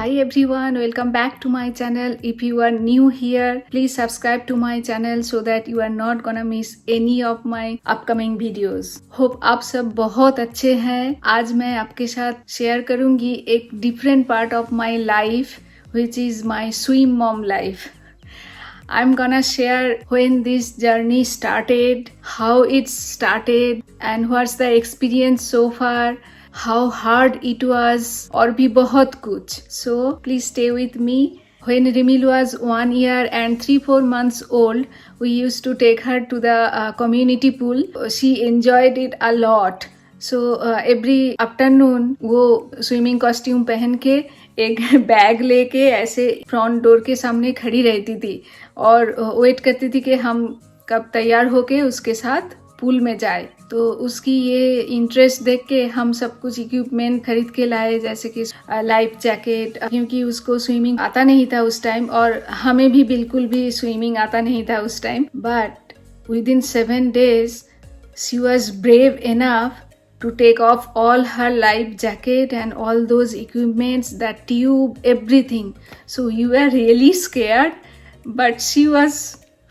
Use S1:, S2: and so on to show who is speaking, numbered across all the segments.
S1: Hi everyone, welcome back to my channel. If you are new here, please subscribe to my channel so that you are not gonna miss any of my upcoming videos. Hope आप सब बहुत अच्छे हैं. आज मैं आपके साथ share करूंगी एक different part of my life, which is my swim mom life. I'm gonna share when this journey started, how it started, and what's the experience so far. How hard it was और भी बहुत कुछ. So please stay with me. When Rimil was 1 year and 3-4 months old, we used to take her to the community pool. She enjoyed it a lot. So every afternoon वो swimming costume पहन के एक bag लेके ऐसे front door के सामने खड़ी रहती थी और वेट करती थी कि हम कब तैयार होके उसके साथ पूल में जाए. तो उसकी ये इंटरेस्ट देख के हम सब कुछ इक्विपमेंट खरीद के लाए, जैसे कि लाइफ जैकेट, क्योंकि उसको स्विमिंग आता नहीं था उस टाइम और हमें भी बिल्कुल भी स्विमिंग आता नहीं था उस time. But with in 7 days she was brave enough to take off all her life jacket and all those equipments, that tube, everything. So you were really scared, but she was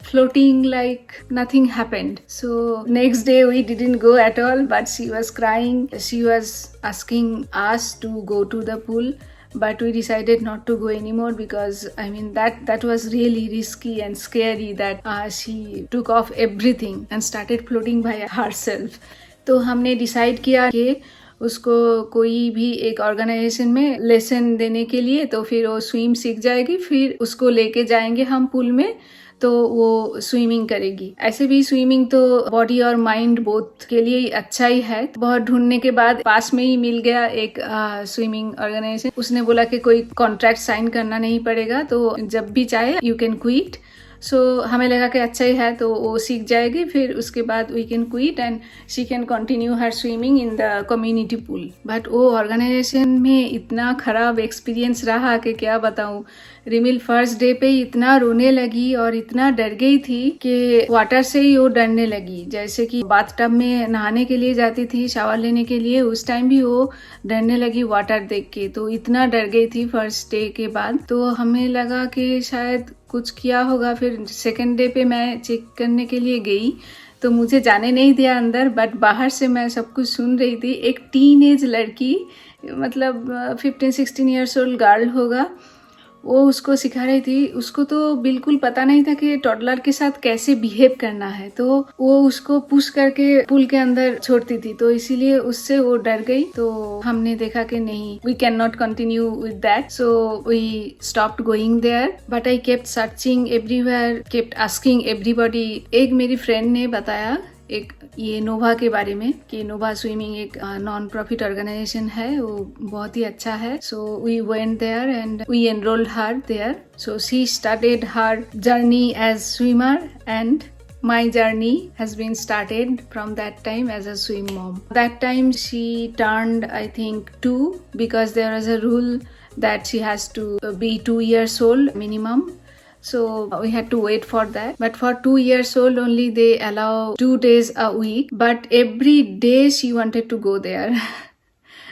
S1: floating like nothing happened. So next day we didn't go at all, but she was crying. She was asking us to go to the pool, but we decided not to go anymore because that was really risky and scary that she took off everything and started floating by herself. तो हमने decide किया कि उसको कोई भी एक organisation में lesson देने के लिए, तो फिर वो स्विम सीख जाएगी, फिर उसको लेके जाएंगे हम पूल में, तो वो स्विमिंग करेगी. ऐसे भी स्विमिंग तो बॉडी और माइंड बोथ के लिए अच्छा ही है. बहुत ढूंढने के बाद पास में ही मिल गया एक स्विमिंग ऑर्गेनाइजेशन. उसने बोला कि कोई कॉन्ट्रैक्ट साइन करना नहीं पड़ेगा, तो जब भी चाहे यू कैन क्विट. सो हमें लगा कि अच्छा ही है, तो वो सीख जाएगी, फिर उसके बाद we can quit and she can continue her swimming in the community pool. But वो ऑर्गेनाइजेशन में इतना खराब एक्सपीरियंस रहा कि क्या बताऊँ. रिमिल फर्स्ट डे पे इतना रोने लगी और इतना डर गई थी कि वाटर से ही वो डरने लगी. जैसे कि बाथटब में नहाने के लिए जाती थी, शावर लेने के लिए, उस टाइम भी वो डरने लगी वाटर देख के. तो इतना डर गई थी फर्स्ट डे के बाद. तो हमें लगा कि शायद कुछ किया होगा. फिर सेकेंड डे पे मैं चेक करने के लिए गई, तो मुझे जाने नहीं दिया अंदर, बट बाहर से मैं सब कुछ सुन रही थी. एक टीन एज लड़की, मतलब 15-16 ईयर्स ओल्ड गर्ल होगा, वो उसको सिखा रही थी. उसको तो बिल्कुल पता नहीं था कि टॉडलर के साथ कैसे बिहेव करना है, तो वो उसको पुश करके पूल के अंदर छोड़ती थी. तो इसीलिए उससे वो डर गई. तो हमने देखा कि नहीं, we can not continue with that. So we stopped going there. But I kept searching everywhere, kept asking everybody. एक मेरी फ्रेंड ने बताया एक ये नोवा के बारे में, कि नोवा स्विमिंग एक नॉन प्रॉफिट ऑर्गेनाइजेशन है, वो बहुत ही अच्छा है. So we went there and we enrolled her there. So she started her journey as swimmer and my journey has been started from that time as a swim mom. That time she turned, I think, 2, because there was a rule that she has to be 2 years old minimum. So we had to wait for that. But for 2 years old only they allow 2 days a week. But every day she wanted to go there.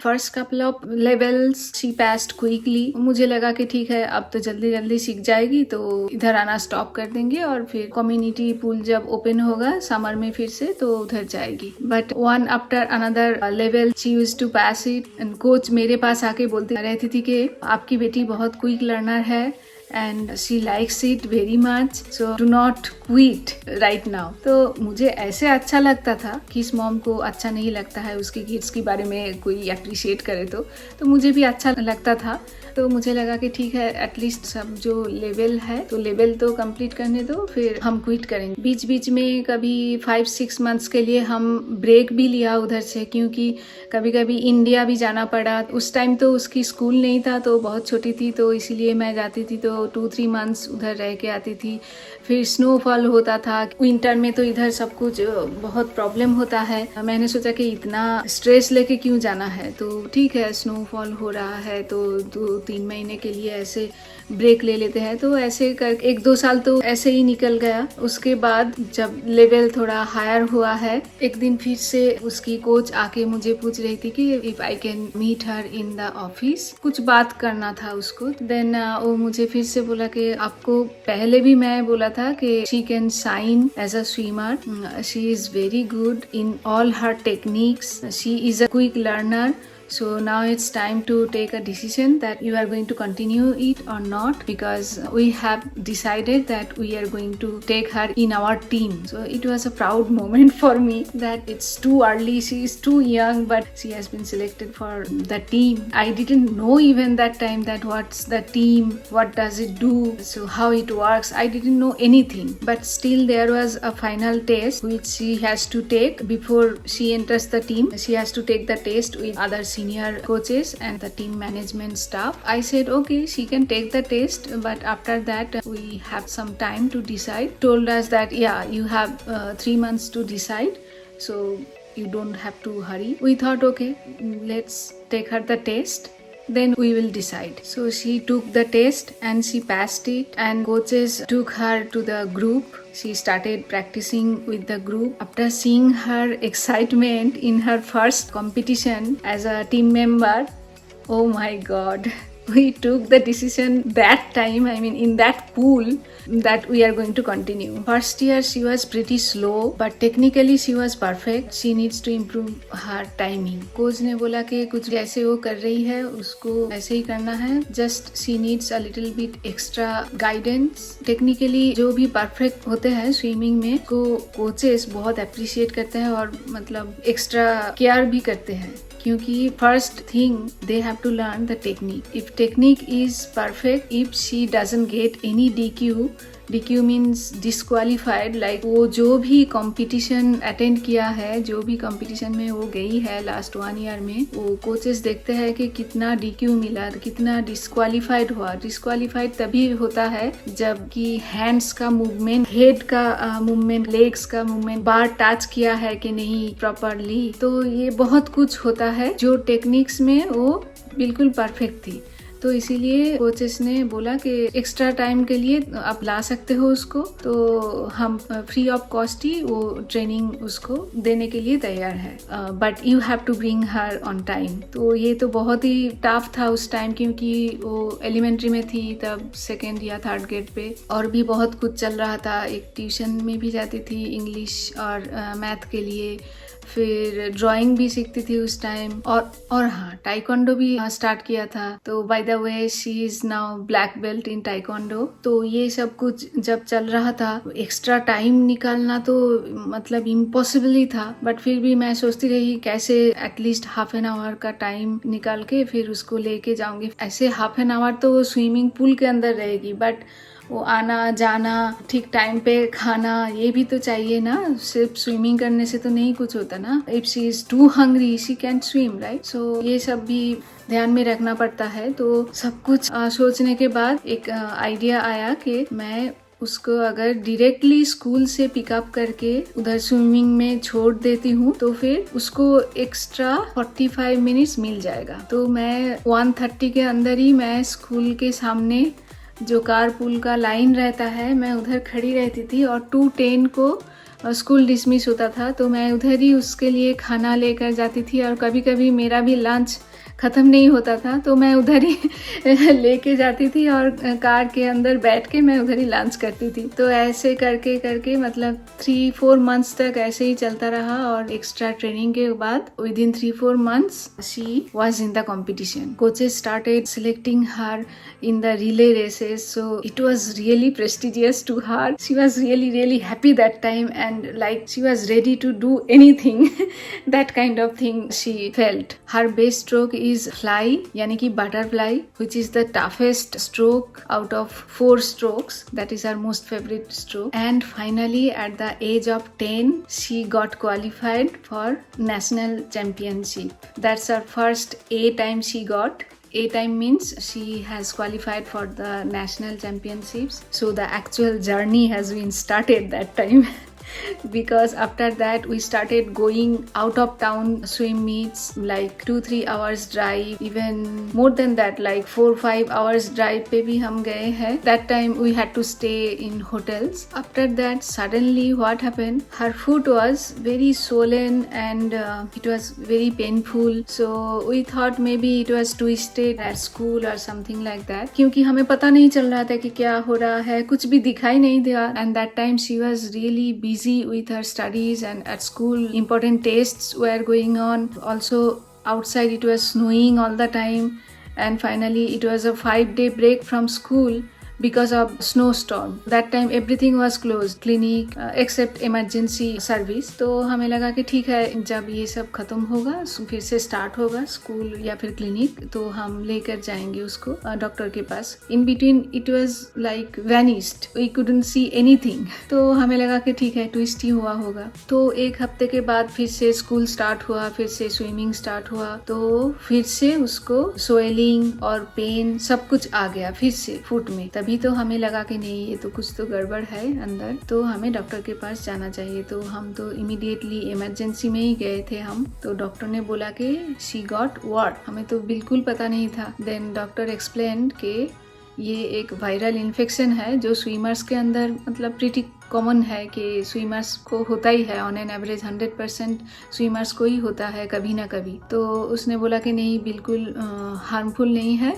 S1: First couple of levels she passed quickly. मुझे लगा कि ठीक है, अब तो जल्दी जल्दी सीख जाएगी, तो इधर आना स्टॉप कर देंगे और फिर कम्युनिटी पूल जब ओपन होगा समर में फिर से, तो उधर जाएगी. But one after another level she used to pass it. And coach मेरे पास आके बोलती रहती थी कि आपकी बेटी बहुत क्विक लर्नर है and she likes it very much, so do not quit right now. तो मुझे ऐसे अच्छा लगता था कि इस मॉम को अच्छा नहीं लगता है उसके किड्स के बारे में कोई अप्रिशिएट करे, तो मुझे भी अच्छा लगता था. तो मुझे लगा कि ठीक है, एटलीस्ट सब जो लेवल है तो लेवल तो कंप्लीट करने दो, फिर हम क्विट करेंगे. बीच बीच में कभी 5-6 मंथ्स के लिए हम ब्रेक भी लिया उधर से, क्योंकि कभी कभी इंडिया भी जाना पड़ा. उस टाइम तो उसकी स्कूल नहीं था, तो बहुत छोटी थी, तो इसीलिए मैं जाती थी तो 2-3 मंथ्स उधर रह के आती थी. फिर स्नोफॉल होता था विंटर में, तो इधर सब कुछ बहुत प्रॉब्लम होता है. मैंने सोचा कि इतना स्ट्रेस लेके क्यों जाना है, तो ठीक है, स्नोफॉल हो रहा है तो 2-3 महीने के लिए ऐसे ब्रेक ले लेते हैं। तो ऐसे कर 1-2 साल तो ऐसे ही निकल गया। उसके बाद जब लेवल थोड़ा हायर हुआ है, एक दिन फिर से उसकी कोच आके मुझे पूछ रही थी कि if I can meet her in the office, कुछ बात करना था उसको। देन वो मुझे फिर से बोला कि आपको पहले भी मैं बोला था कि she can shine as a swimmer, she is very good in all her techniques, she is a quick learner. So now it's time to take a decision that you are going to continue it or not, because we have decided that we are going to take her in our team. So it was a proud moment for me that it's too early, she is too young, but she has been selected for the team. I didn't know even that time that what's the team, what does it do, so how it works. I didn't know anything, but still there was a final test which she has to take before she enters the team. She has to take the test with other senior coaches and the team management staff. I said okay, she can take the test, but after that we have some time to decide. Told us that yeah, you have 3 months to decide, so you don't have to hurry. We thought okay, let's take her the test, then we will decide. So she took the test and she passed it, and coaches took her to the group. She started practicing with the group. After seeing her excitement in her first competition as a team member, oh my god, we took the decision that time, I mean in that pool, that we are going to continue. First year she was pretty slow, but technically she was perfect. She needs to improve her timing. Coach ने बोला कि कुछ जैसे वो कर रही है उसको ऐसे ही करना है, just she needs a little bit extra guidance. Technically जो भी perfect होते हैं स्विमिंग में, को कोचेस बहुत अप्रिशिएट करते हैं और मतलब एक्स्ट्रा केयर भी करते हैं, क्योंकि first thing they have to learn the technique. If technique is perfect, if she doesn't get any DQ means disqualified, like वो जो भी कंपटीशन अटेंड किया है, जो भी कंपटीशन में वो गई है लास्ट 1 ईयर में, वो कोचेस देखते हैं कि कितना DQ मिला, कितना डिस्क्वालिफाइड हुआ. डिस्क्वालिफाइड तभी होता है जब कि हैंड्स का मूवमेंट, हेड का मूवमेंट, लेग्स का मूवमेंट, बार टच किया है कि नहीं प्रॉपरली. तो ये बहुत कुछ होता है जो टेक्निक्स में वो बिल्कुल परफेक्ट थी. तो इसीलिए कोचेस ने बोला कि एक्स्ट्रा टाइम के लिए आप ला सकते हो उसको, तो हम फ्री ऑफ कॉस्ट ही वो ट्रेनिंग उसको देने के लिए तैयार है, but you have to bring her on time. तो ये तो बहुत ही टफ था उस टाइम, क्योंकि वो एलिमेंट्री में थी तब, 2nd या 3rd ग्रेड पे, और भी बहुत कुछ चल रहा था. एक ट्यूशन में भी जाती थी इंग्लिश और मैथ के लिए, फिर ड्राइंग भी सीखती थी उस टाइम, और हाँ, टाइकोंडो भी स्टार्ट किया था. तो by the way she is now black belt in taekwondo. तो ये सब कुछ जब चल रहा था, एक्स्ट्रा टाइम निकालना तो मतलब इम्पॉसिबल ही था, बट फिर भी मैं सोचती रही कैसे एटलीस्ट हाफ एन आवर का टाइम निकाल के फिर उसको लेके जाऊंगी. ऐसे हाफ एन आवर तो स्विमिंग पूल के अंदर रहेगी, बट वो आना जाना, ठीक टाइम पे खाना, ये भी तो चाहिए ना. सिर्फ स्विमिंग करने से तो नहीं कुछ होता ना. If she is too hungry she can swim, right. So ये सब भी ध्यान में रखना पड़ता है. तो सब कुछ सोचने के बाद एक आइडिया आया कि मैं उसको अगर डायरेक्टली स्कूल से पिकअप करके उधर स्विमिंग में छोड़ देती हूँ, तो फिर उसको एक्स्ट्रा 45 मिनट्स मिल जाएगा. तो मैं 1:30 के अंदर ही मैं स्कूल के सामने जो कार पूल का लाइन रहता है, मैं उधर खड़ी रहती थी, और 2:10 को स्कूल डिसमिस होता था. तो मैं उधर ही उसके लिए खाना लेकर जाती थी, और कभी कभी मेरा भी लंच ख़त्म नहीं होता था तो मैं उधर ही लेके जाती थी और कार के अंदर बैठ के मैं उधर ही लंच करती थी. तो ऐसे करके करके मतलब 3-4 मंथ्स तक ऐसे ही चलता रहा. और एक्स्ट्रा ट्रेनिंग के बाद with in 3-4 months she was in the competition. Coaches started selecting her in the relay races, so it was really prestigious to her. She was really happy that time, and like she was ready to do anything. That kind of thing she felt. Her best stroke is fly, yani ki butterfly, which is the toughest stroke out of 4 strokes. That is her most favorite stroke. And finally at the age of 10 she got qualified for national championship. That's her first A time she got. A time means she has qualified for the national championships. So the actual journey has been started that time. because after that we started going out of town swim meets, like 2-3 hours drive, even more than that, like 4-5 hours drive पे भी हम गए हैं. That time we had to stay in hotels. After that suddenly what happened, her foot was very swollen and it was very painful, so we thought maybe it was twisted at school or something like that, क्योंकि हमें पता नहीं चल रहा था कि क्या हो रहा है, कुछ भी दिखाई नहीं दिया. And that time she was really busy with her studies, and at school important tests were going on. Also outside it was snowing all the time, and finally it was a 5-day break from school because of snowstorm. That time everything was closed, clinic except emergency service. तो हमें लगा कि ठीक है, जब ये सब खत्म होगा, फिर से स्टार्ट होगा स्कूल या फिर क्लिनिक, तो हम लेकर जाएंगे उसको डॉक्टर के पास. In between it was like vanished, we couldn't see anything. तो हमें लगा कि ठीक है, ट्विस्ट ही हुआ होगा. तो एक हफ्ते के बाद फिर से स्कूल स्टार्ट हुआ, फिर से स्विमिंग स्टार्ट हुआ, तो फिर से उसको स्वेलिंग और पेन सब कुछ आ गया फिर से फुट में. तभी तो हमें लगा कि नहीं, ये तो कुछ तो गड़बड़ है अंदर, तो हमें डॉक्टर के पास जाना चाहिए. तो हम तो इमीडिएटली इमरजेंसी में ही गए थे हम. तो डॉक्टर ने बोला कि शी गॉट व्हाट, हमें तो बिल्कुल पता नहीं था. देन डॉक्टर एक्सप्लेन्ड कि ये एक वायरल इन्फेक्शन है जो स्विमर्स के अंदर मतलब प्रीटी कॉमन है, कि स्विमर्स को होता ही है. ऑन एन एवरेज 100% स्विमर्स को ही होता है कभी ना कभी. तो उसने बोला कि नहीं, बिल्कुल हार्मफुल नहीं है,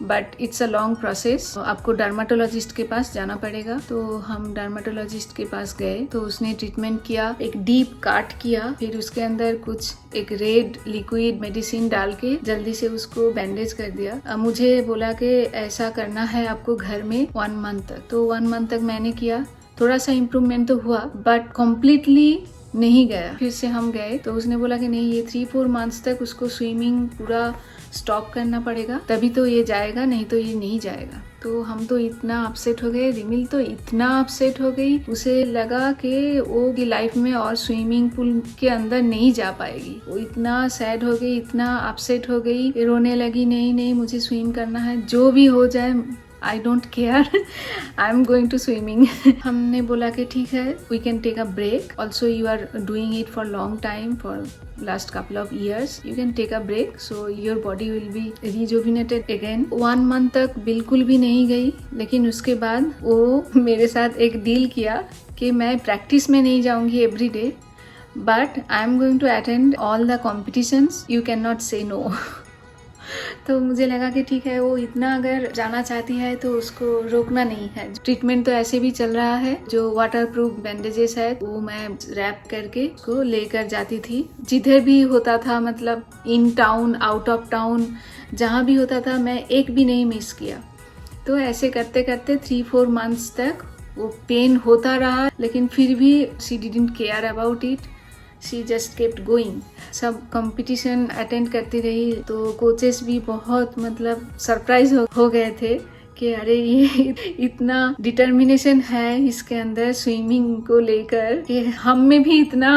S1: but it's a long process, आपको डर्माटोलॉजिस्ट के पास जाना पड़ेगा. तो हम डर्माटोलॉजिस्ट के पास गए, तो उसने ट्रीटमेंट किया, एक डीप काट किया, फिर उसके अंदर कुछ एक रेड लिक्विड मेडिसिन डाल के जल्दी से उसको बैंडेज कर दिया. मुझे बोला कि ऐसा करना है आपको घर में 1 मंथ तक. तो 1 मंथ तक मैंने किया. थोड़ा सा इम्प्रूवमेंट तो हुआ, बट कम्प्लीटली नहीं गया. फिर से हम गए, तो उसने बोला कि नहीं, ये 3-4 मंथ्स तक उसको स्विमिंग पूरा स्टॉप करना पड़ेगा, तभी तो ये जाएगा, नहीं तो ये नहीं जाएगा. तो हम तो इतना अपसेट हो गए, रिमिल तो इतना अपसेट हो गई, उसे लगा कि वो की लाइफ में और स्विमिंग पूल के अंदर नहीं जा पाएगी. वो इतना सैड हो गई, इतना अपसेट हो गई, रोने लगी, नहीं नहीं मुझे स्विम करना है, जो भी हो जाए, I don't care, I am going to swimming. हमने बोला कि ठीक है, we can take a break. Also you are doing it for long time, for last couple of years, you can take a break, so your body will be rejuvenated again. 1 month तक बिल्कुल भी नहीं गई, लेकिन उसके बाद वो मेरे साथ एक डील किया कि मैं प्रैक्टिस में नहीं जाऊंगी every day, but I am going to attend all the competitions, you can not say no. तो मुझे लगा कि ठीक है, वो इतना अगर जाना चाहती है तो उसको रोकना नहीं है. ट्रीटमेंट तो ऐसे भी चल रहा है. जो वाटरप्रूफ बैंडेजेस है वो मैं रैप करके उसको लेकर जाती थी जिधर भी होता था, मतलब in town, out of town, जहाँ भी होता था मैं एक भी नहीं मिस किया. तो ऐसे करते करते 3-4 मंथ्स तक वो पेन होता रहा, लेकिन फिर भी she didn't care about it, she just kept going. सब कंपटीशन अटेंड करती रही, तो कोचेस भी बहुत मतलब सरप्राइज हो गए थे कि अरे ये इतना डिटर्मिनेशन है इसके अंदर स्विमिंग को लेकर कि हम में भी इतना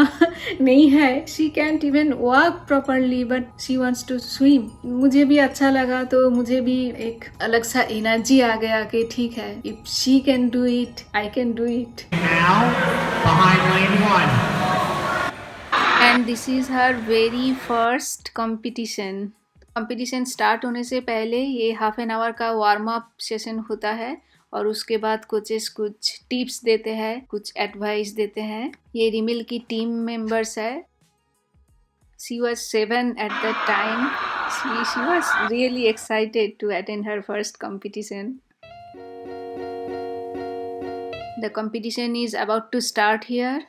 S1: नहीं है. She can't even walk properly but she wants to swim. मुझे भी अच्छा लगा, तो मुझे भी एक अलग सा एनर्जी आ गया कि ठीक है, if she can do it, I can do it.
S2: Now, behind lane 1.
S1: And this is her very first competition. Competition start होने से पहले ये हाफ एन आवर का वार्म अप सेशन होता है, और उसके बाद कोचेस कुछ टिप्स देते हैं, कुछ एडवाइस देते हैं. ये रिमिल की टीम मेंबर्स है. She was 7 at that time. She was really excited to attend her first competition. The competition is about to start here.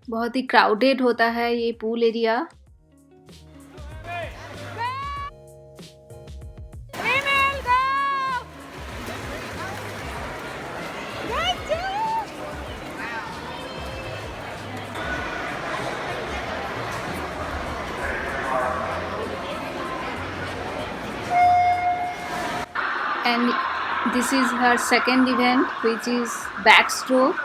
S1: बहुत ही क्राउडेड होता है ये pool area. And this is her second event, which is backstroke.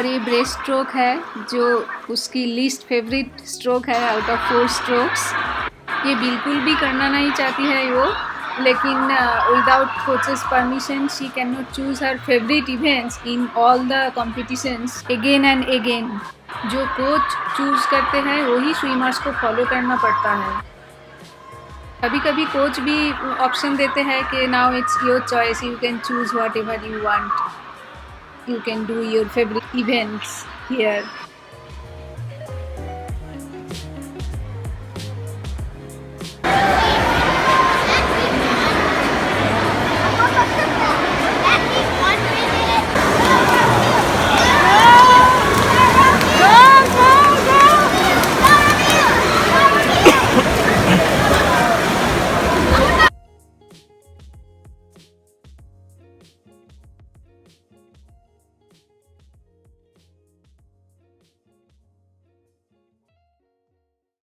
S1: और ये breast stroke है जो उसकी least favourite stroke है आउट ऑफ 4 स्ट्रोक्स। ये बिल्कुल भी करना नहीं चाहती है वो, लेकिन without coaches permission she can not choose her favourite events in all the competitions again and again. जो कोच चूज करते हैं वही स्विमर्स को फॉलो करना पड़ता है। कभी कभी कोच भी ऑप्शन देते हैं कि now it's your choice, you can choose what ever you want, you can do your favorite events here।